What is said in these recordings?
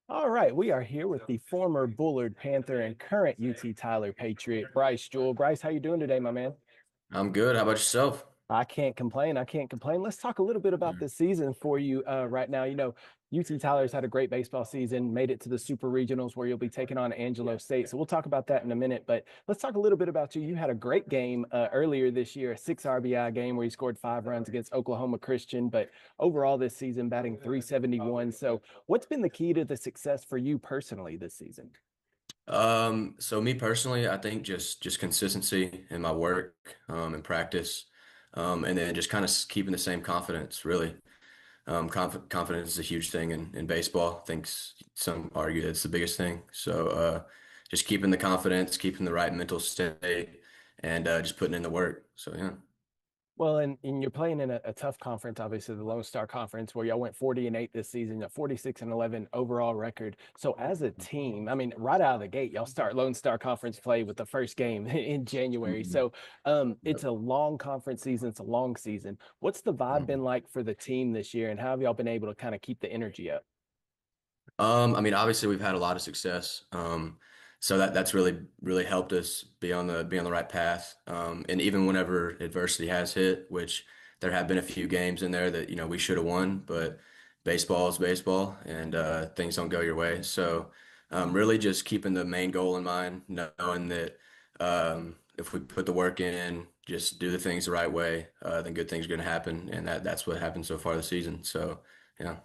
All right, we are here with the former Bullard Panther and current UT Tyler Patriot, Bryce Jewell. Bryce, how you doing today, my man? I'm good. How about yourself? I can't complain. I can't complain. Let's talk a little bit about Mm. this season for you right now. UT Tyler's had a great baseball season, made it to the Super Regionals where you'll be taking on Angelo State. So we'll talk about that in a minute. But let's talk a little bit about you. You had a great game earlier this year, a six RBI game where you scored 5 runs against Oklahoma Christian. But overall this season, batting 371. So what's been the key to the success for you personally this season? So me personally, I think just consistency in my work, and practice, and then just kind of keeping the same confidence, really. Confidence is a huge thing in baseball. I think some argue it's the biggest thing. So just keeping the confidence, keeping the right mental state, and just putting in the work. So yeah. Well, and you're playing in a tough conference, obviously the Lone Star Conference, where y'all went 40-8 this season, a 46-11 overall record. So as a team, I mean, right out of the gate, y'all start Lone Star Conference play with the first game in January. Mhm. So it's a long conference season, it's a long season. What's the vibe been Mhm. like for the team this year, and how have y'all been able to kind of keep the energy up? I mean, obviously we've had a lot of success. So that's really helped us be on the right path. And even whenever adversity has hit, which there have been a few games in there that, we should have won, but baseball is baseball and things don't go your way. So really just keeping the main goal in mind, knowing that if we put the work in, just do the things the right way, then good things are going to happen. And that's what happened so far this season. So yeah.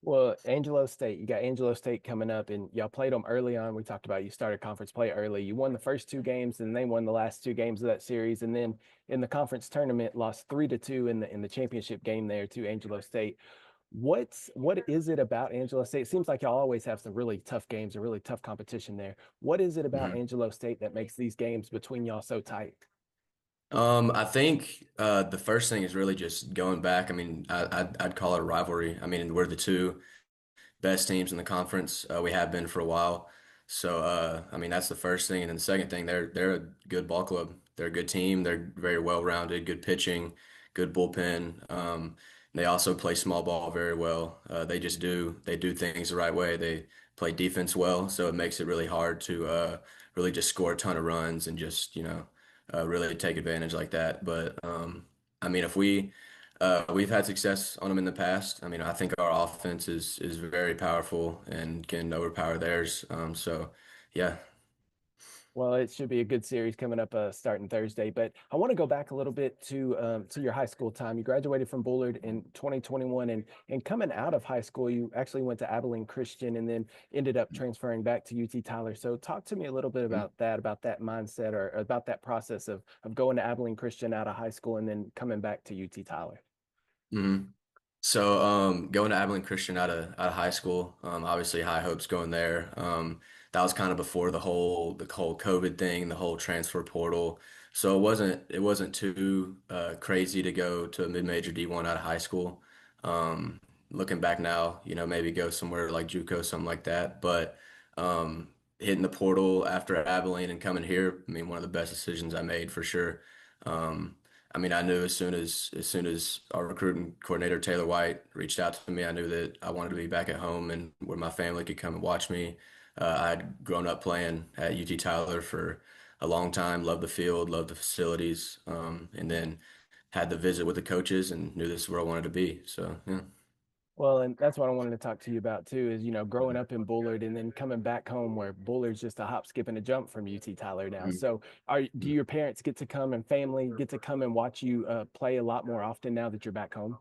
Well, Angelo State, you got Angelo State coming up, and y'all played them early on. We talked about you started conference play early. You won the first two games, and they won the last two games of that series. And then in the conference tournament, lost 3-2 in the championship game there to Angelo State. What is it about Angelo State? It seems like y'all always have some really tough games, a really tough competition there. What is it about Mhm. Angelo State that makes these games between y'all so tight? I think the first thing is really just going back. I mean, I'd call it a rivalry. I mean, we're the two best teams in the conference. We have been for a while. So I mean, that's the first thing, and then the second thing, they're a good ball club. They're a good team. They're very well rounded, good pitching, good bullpen. They also play small ball very well. They do things the right way. They play defense well, so it makes it really hard to really just score a ton of runs and just really take advantage like that. But I mean, if we've had success on them in the past. I mean, I think our offense is very powerful and can overpower theirs. So yeah. Well, it should be a good series coming up starting Thursday. But I want to go back a little bit to your high school time. You graduated from Bullard in 2021, and coming out of high school, you actually went to Abilene Christian and then ended up transferring back to UT Tyler. So talk to me a little bit about that mindset or about that process of going to Abilene Christian out of high school and then coming back to UT Tyler. Mhm. So going to Abilene Christian out of high school, obviously high hopes going there. That was kind of before the whole COVID thing, the whole transfer portal. So it wasn't too crazy to go to a mid-major D1 out of high school. Looking back now, maybe go somewhere like JUCO, something like that. But hitting the portal after Abilene and coming here, I mean, one of the best decisions I made for sure. Um, I mean, I knew as soon as our recruiting coordinator Taylor White reached out to me, I knew that I wanted to be back at home and where my family could come and watch me. I'd grown up playing at UT Tyler for a long time, loved the field, loved the facilities, and then had the visit with the coaches and knew this is where I wanted to be. So yeah. Well, and that's what I wanted to talk to you about too, is growing up in Bullard and then coming back home where Bullard's just a hop, skip, and a jump from UT Tyler now. Mhm. So do your parents get to come and family get to come and watch you play a lot more often now that you're back home?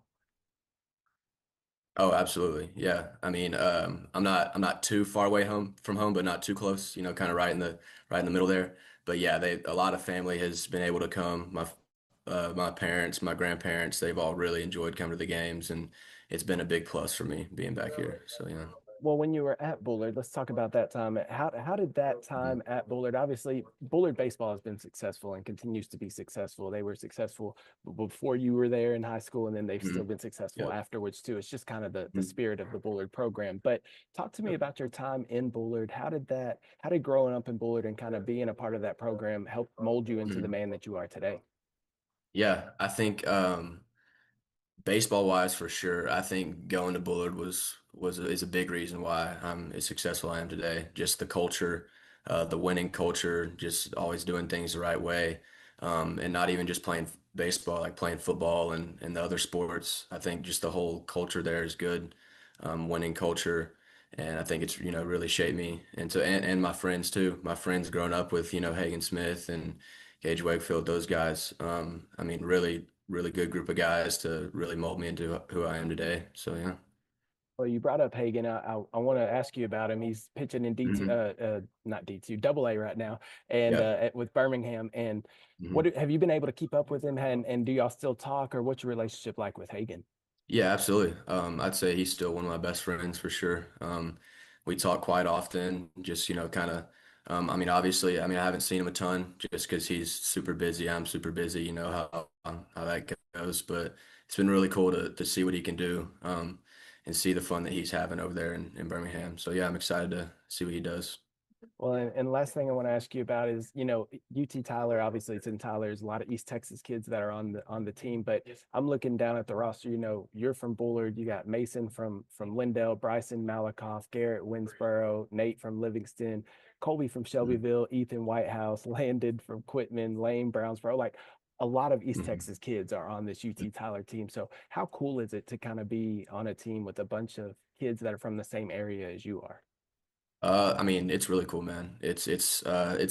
Oh, absolutely. Yeah. I mean, I'm not too far away home from home, but not too close, kind of right in the middle there. But yeah, a lot of family has been able to come. My parents, my grandparents, they've all really enjoyed coming to the games, and it's been a big plus for me being back here. So yeah. Well, when you were at Bullard, let's talk about that time. How did that Mhm. time at Bullard? Obviously, Bullard baseball has been successful and continues to be successful. They were successful before you were there in high school, and then they've still Mhm. been successful Yep. afterwards too. It's just kind of the Mhm. spirit of the Bullard program. But talk to me Yep. about your time in Bullard. How did growing up in Bullard and kind of being a part of that program help mold you into the Mhm. man that you are today? Yeah, I think baseball wise for sure, I think going to Bullard is a big reason why I'm as successful I am today. Just the culture, the winning culture, just always doing things the right way, and not even just playing baseball, like playing football and the other sports. I think just the whole culture there is good, winning culture, and I think it's really shaped me and my friends too. My friends growing up with Hagen Smith and Gage Wakefield, those guys. I mean, really good group of guys to really mold me into who I am today. So yeah. Well, you brought up Hagen. I want to ask you about him. He's pitching in D2, Hmm. not D2, Double A right now, and Yeah. with Birmingham. And Hmm. have you been able to keep up with him? And do y'all still talk, or what's your relationship like with Hagen? Yeah, absolutely. I'd say he's still one of my best friends for sure. We talk quite often, just, kind of, I mean, obviously, I mean, I haven't seen him a ton just because he's super busy. I'm super busy, how that goes. But it's been really cool to see what he can do, and see the fun that he's having over there in Birmingham. So yeah, I'm excited to see what he does. Well, and last thing I want to ask you about is, UT Tyler, obviously it's in Tyler. There's a lot of East Texas kids that are on the team, but I'm looking down at the roster. You're from Bullard. You got Mason from Lindell, Bryson Malakoff, Garrett Winsboro, Nate from Livingston, Colby from Mhm. Shelbyville, Ethan Whitehouse, Landon from Quitman, Lane Brownsboro. Like a lot of East Mhm. Texas kids are on this UT Tyler team. So how cool is it to kind of be on a team with a bunch of kids that are from the same area as you are? I mean, it's really cool, man. It's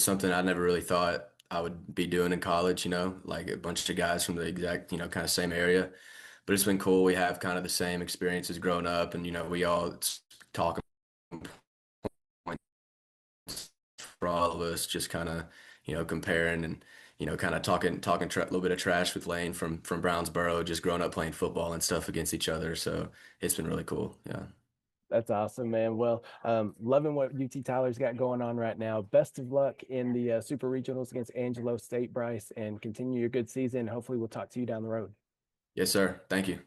something I never really thought I would be doing in college, like a bunch of guys from the exact, kind of same area. But it's been cool. We have kind of the same experiences growing up, and we all talk points for all of us, just kind of, comparing and kind of talking a little bit of trash with Lane from Brownsboro, just growing up playing football and stuff against each other. So it's been really cool. Yeah. That's awesome, man. Well, loving what UT Tyler's got going on right now. Best of luck in the Super Regionals against Angelo State, Bryce, and continue your good season. Hopefully, we'll talk to you down the road. Yes, sir. Thank you.